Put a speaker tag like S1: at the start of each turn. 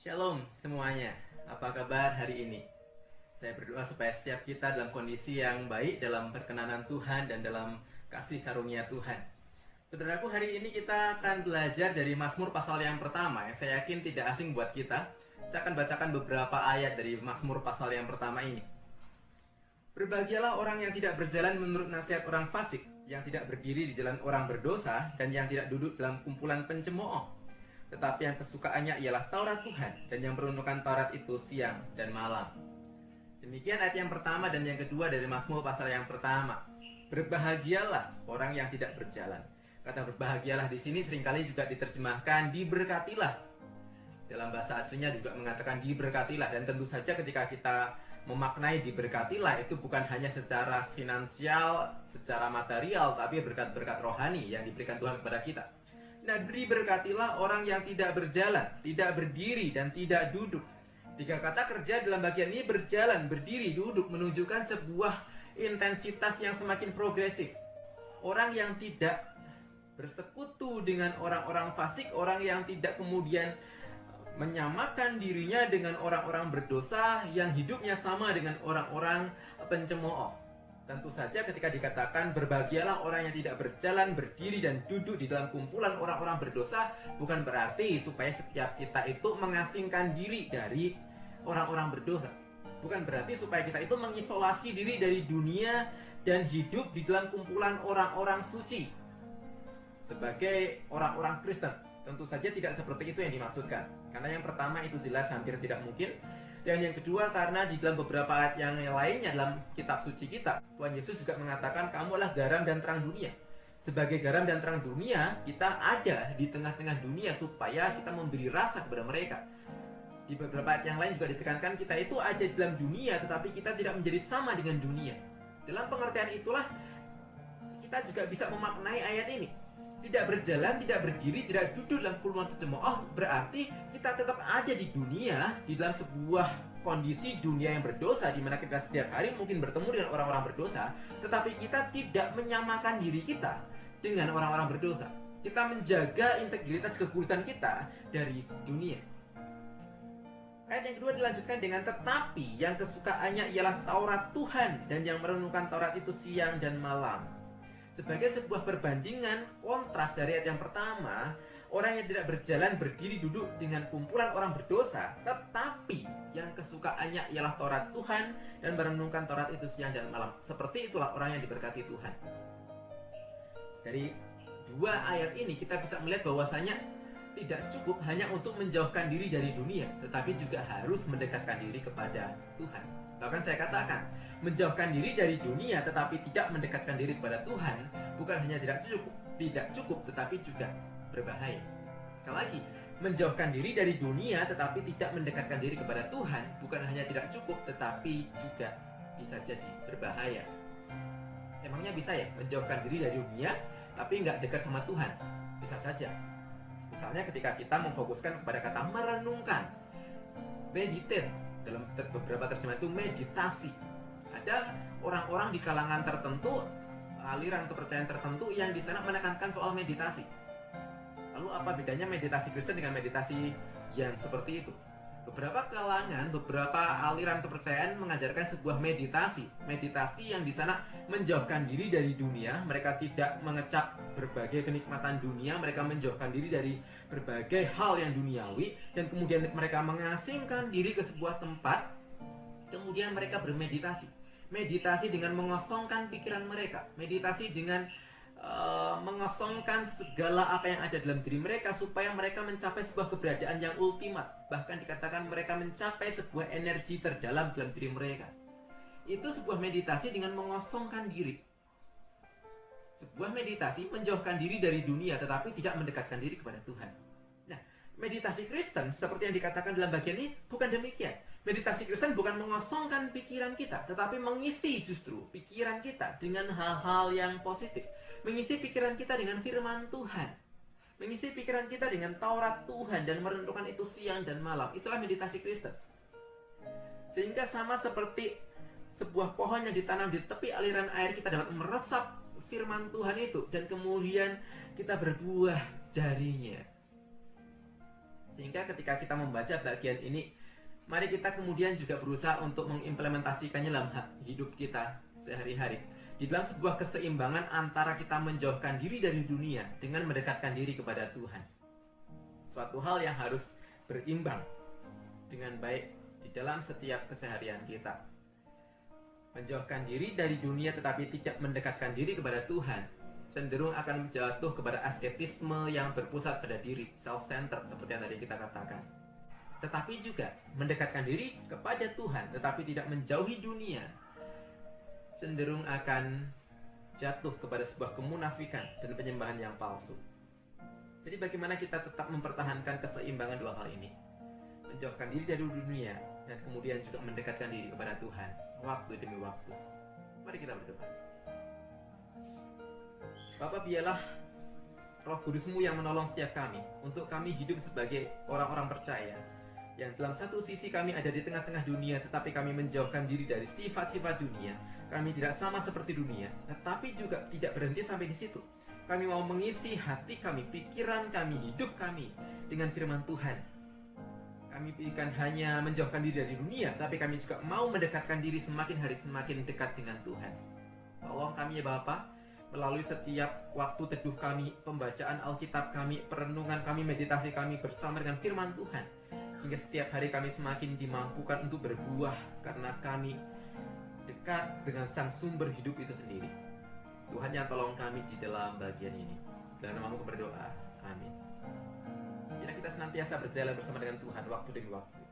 S1: Shalom semuanya, apa kabar hari ini? Saya berdoa supaya setiap kita dalam kondisi yang baik, dalam perkenanan Tuhan dan dalam kasih karunia Tuhan. Saudaraku, hari ini kita akan belajar dari Mazmur pasal yang pertama yang saya yakin tidak asing buat kita. Saya akan bacakan beberapa ayat dari Mazmur pasal yang pertama ini. Berbahagialah orang yang tidak berjalan menurut nasihat orang fasik, yang tidak berdiri di jalan orang berdosa, dan yang tidak duduk dalam kumpulan pencemooh. Tetapi yang kesukaannya ialah Taurat Tuhan, dan yang merenungkan Taurat itu siang dan malam. Demikian ayat yang pertama dan yang kedua dari Mazmur pasal yang pertama. Berbahagialah orang yang tidak berjalan. Kata berbahagialah di sini seringkali juga diterjemahkan diberkatilah. Dalam bahasa aslinya juga mengatakan diberkatilah, dan tentu saja ketika kita memaknai diberkatilah itu bukan hanya secara finansial, secara material, tapi berkat-berkat rohani yang diberikan Tuhan kepada kita. Nah, diberkatilah orang yang tidak berjalan, tidak berdiri, dan tidak duduk. Tiga kata kerja dalam bagian ini berjalan, berdiri, duduk menunjukkan sebuah intensitas yang semakin progresif. Orang yang tidak bersekutu dengan orang-orang fasik, orang yang tidak kemudian menyamakan dirinya dengan orang-orang berdosa yang hidupnya sama dengan orang-orang pencemooh. Tentu saja ketika dikatakan berbahagialah orang yang tidak berjalan, berdiri, dan duduk di dalam kumpulan orang-orang berdosa, bukan berarti supaya setiap kita itu mengasingkan diri dari orang-orang berdosa. Bukan berarti supaya kita itu mengisolasi diri dari dunia dan hidup di dalam kumpulan orang-orang suci sebagai orang-orang Kristen. Tentu saja tidak seperti itu yang dimaksudkan. Karena yang pertama itu jelas hampir tidak mungkin. Dan yang kedua karena di dalam beberapa ayat yang lainnya dalam kitab suci kita, Tuhan Yesus juga mengatakan kamu adalah garam dan terang dunia. Sebagai garam dan terang dunia, kita ada di tengah-tengah dunia supaya kita memberi rasa kepada mereka. Di beberapa ayat yang lain juga ditekankan kita itu ada di dalam dunia, tetapi kita tidak menjadi sama dengan dunia. Dalam pengertian itulah kita juga bisa memaknai ayat ini. Tidak berjalan, tidak berdiri, tidak duduk dalam kumpulan pencemooh, berarti kita tetap ada di dunia, di dalam sebuah kondisi dunia yang berdosa, di mana kita setiap hari mungkin bertemu dengan orang-orang berdosa, tetapi kita tidak menyamakan diri kita dengan orang-orang berdosa. Kita menjaga integritas kekudusan kita dari dunia. Ayat yang kedua dilanjutkan dengan tetapi yang kesukaannya ialah Taurat Tuhan, dan yang merenungkan Taurat itu siang dan malam. Sebagai sebuah perbandingan kontras dari ayat yang pertama, orang yang tidak berjalan, berdiri, duduk dengan kumpulan orang berdosa, tetapi yang kesukaannya ialah Taurat Tuhan dan merenungkan Taurat itu siang dan malam. Seperti itulah orang yang diberkati Tuhan. Dari dua ayat ini kita bisa melihat bahwasanya tidak cukup hanya untuk menjauhkan diri dari dunia, tetapi juga harus mendekatkan diri kepada Tuhan. Bahkan saya katakan, menjauhkan diri dari dunia tetapi tidak mendekatkan diri kepada Tuhan bukan hanya tidak cukup tetapi juga berbahaya. Sekali lagi, menjauhkan diri dari dunia tetapi tidak mendekatkan diri kepada Tuhan bukan hanya tidak cukup tetapi juga bisa jadi berbahaya. Emangnya bisa ya menjauhkan diri dari dunia tapi nggak dekat sama Tuhan? Bisa saja. Misalnya ketika kita memfokuskan kepada kata merenungkan, meditate, dalam beberapa terjemahan itu meditasi. Ada orang-orang di kalangan tertentu, aliran kepercayaan tertentu yang di sana menekankan soal meditasi. Lalu apa bedanya meditasi Kristen dengan meditasi yang seperti itu? Beberapa kalangan, beberapa aliran kepercayaan mengajarkan sebuah meditasi yang di sana menjauhkan diri dari dunia. Mereka tidak mengecap berbagai kenikmatan dunia, mereka menjauhkan diri dari berbagai hal yang duniawi, dan kemudian mereka mengasingkan diri ke sebuah tempat. Kemudian mereka bermeditasi. Meditasi dengan mengosongkan pikiran mereka. Meditasi dengan mengosongkan segala apa yang ada dalam diri mereka supaya mereka mencapai sebuah keberadaan yang ultimat. Bahkan dikatakan mereka mencapai sebuah energi terdalam dalam diri mereka. Itu sebuah meditasi dengan mengosongkan diri. Sebuah meditasi menjauhkan diri dari dunia tetapi tidak mendekatkan diri kepada Tuhan. Nah, meditasi Kristen seperti yang dikatakan dalam bagian ini bukan demikian. Meditasi Kristen bukan mengosongkan pikiran kita, tetapi mengisi justru pikiran kita dengan hal-hal yang positif. Mengisi pikiran kita dengan firman Tuhan. Mengisi pikiran kita dengan Taurat Tuhan dan merenungkan itu siang dan malam. Itulah meditasi Kristen. Sehingga sama seperti sebuah pohon yang ditanam di tepi aliran air, kita dapat meresap firman Tuhan itu dan kemudian kita berbuah darinya. Sehingga ketika kita membaca bagian ini, mari kita kemudian juga berusaha untuk mengimplementasikannya dalam hidup kita sehari-hari. Di dalam sebuah keseimbangan antara kita menjauhkan diri dari dunia dengan mendekatkan diri kepada Tuhan. Suatu hal yang harus berimbang dengan baik di dalam setiap keseharian kita. Menjauhkan diri dari dunia tetapi tidak mendekatkan diri kepada Tuhan cenderung akan jatuh kepada asketisme yang berpusat pada diri, self-centered seperti yang tadi kita katakan. Tetapi juga mendekatkan diri kepada Tuhan tetapi tidak menjauhi dunia cenderung akan jatuh kepada sebuah kemunafikan dan penyembahan yang palsu. Jadi bagaimana kita tetap mempertahankan keseimbangan dua hal ini? Menjauhkan diri dari dunia dan kemudian juga mendekatkan diri kepada Tuhan waktu demi waktu. Mari kita berdoa. Bapa, biarlah Roh Kudus-Mu yang menolong setiap kami untuk kami hidup sebagai orang-orang percaya yang dalam satu sisi kami ada di tengah-tengah dunia tetapi kami menjauhkan diri dari sifat-sifat dunia. Kami tidak sama seperti dunia tetapi juga tidak berhenti sampai di situ. Kami mau mengisi hati kami, pikiran kami, hidup kami dengan firman Tuhan. Kami bukan hanya menjauhkan diri dari dunia tapi kami juga mau mendekatkan diri semakin hari semakin dekat dengan Tuhan. Tolong kami ya Bapa, melalui setiap waktu teduh kami, pembacaan Alkitab kami, perenungan kami, meditasi kami bersama dengan firman Tuhan, sehingga setiap hari kami semakin dimampukan untuk berbuah karena kami dekat dengan sang sumber hidup itu sendiri. Tuhan yang tolong kami di dalam bagian ini. Dalam nama-Mu berdoa. Amin. Biarlah kita senantiasa berjalan bersama dengan Tuhan waktu demi waktu.